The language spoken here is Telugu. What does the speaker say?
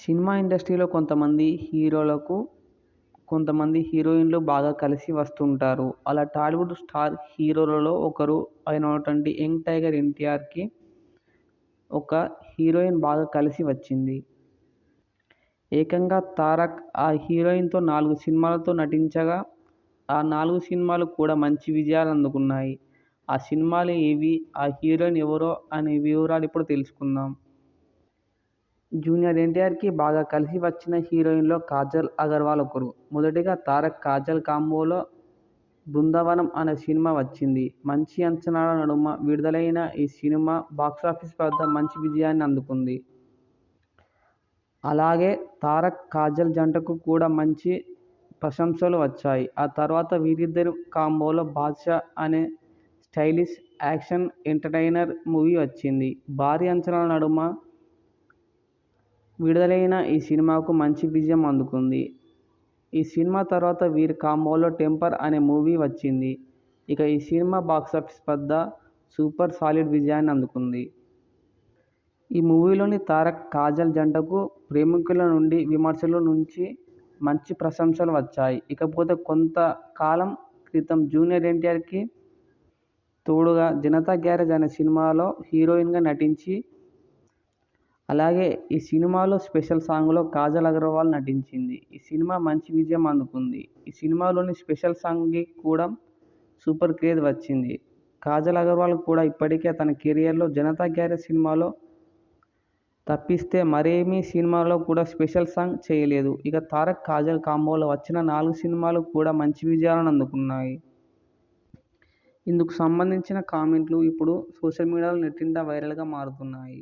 సినిమా ఇండస్ట్రీలో కొంతమంది హీరోయిన్లు బాగా కలిసి వస్తుంటారు. అలా టాలీవుడ్ స్టార్ హీరోలలో ఒకరు అయినటువంటి యంగ్ టైగర్ ఎన్టీఆర్‌కి ఒక హీరోయిన్ బాగా కలిసి వచ్చింది. ఏకంగా తారక్ ఆ హీరోయిన్‌తో 4 సినిమాలతో నటించగా, ఆ 4 సినిమాలు కూడా మంచి విజయాలు అందుకున్నాయి. ఆ సినిమాలు ఏవి? ఆ హీరోయిన్ ఎవరో అనే వివరాలు ఇప్పుడు తెలుసుకుందాం. జూనియర్ ఎన్టీఆర్‌కి బాగా కలిసి వచ్చిన హీరోయిన్‌లో కాజల్ అగర్వాల్ ఒకరు. మొదటిగా తారక్, కాజల్ కాంబోలో 'బృందావనం' అనే సినిమా వచ్చింది. మంచి అంచనాల నడుమ విడుదలైన ఈ సినిమా బాక్సాఫీస్ వద్ద మంచి విజయాన్ని అందుకుంది. అలాగే తారక్, కాజల్ జంటకు కూడా మంచి ప్రశంసలు వచ్చాయి. ఆ తర్వాత వీరిద్దరి కాంబోలో 'బాద్‌షా' అనే స్టైలిష్ యాక్షన్ ఎంటర్టైనర్ మూవీ వచ్చింది. భారీ అంచనాల నడుమ విడుదలైన ఈ సినిమాకు మంచి విజయం అందుకుంది. ఈ సినిమా తర్వాత వీరి కాంబోలో 'టెంపర్' అనే మూవీ వచ్చింది. ఇక ఈ సినిమా బాక్సాఫీస్ వద్ద సూపర్ సాలిడ్ విజయాన్ని అందుకుంది. ఈ మూవీలోని తారక్, కాజల్ జంటకు ప్రేమికుల నుండి, విమర్శకుల నుంచి మంచి ప్రశంసలు వచ్చాయి. ఇకపోతే కొంత కాలం క్రితం జూనియర్ ఎన్టీఆర్‌కి తోడుగా 'జనతా గ్యారేజ్' అనే సినిమాలో హీరోయిన్‌గా నటించి, అలాగే ఈ సినిమాలో స్పెషల్ సాంగ్‌లో కాజల్ అగర్వాల్ నటించింది. ఈ సినిమా మంచి విజయం అందుకుంది. ఈ సినిమాలోని స్పెషల్ సాంగ్‌కి కూడా సూపర్ క్రేజ్ వచ్చింది. కాజల్ అగర్వాల్ కూడా ఇప్పటికే తన కెరీర్‌లో 'జనతా గ్యారేజ్' సినిమాలో తప్పిస్తే మరేమీ సినిమాలో కూడా స్పెషల్ సాంగ్ చేయలేదు. ఇక తారక్, కాజల్ కాంబోలో వచ్చిన 4 సినిమాలు కూడా మంచి విజయాలను అందుకున్నాయి. ఇందుకు సంబంధించిన కామెంట్లు ఇప్పుడు సోషల్ మీడియాలో నెట్టింట వైరల్‌గా మారుతున్నాయి.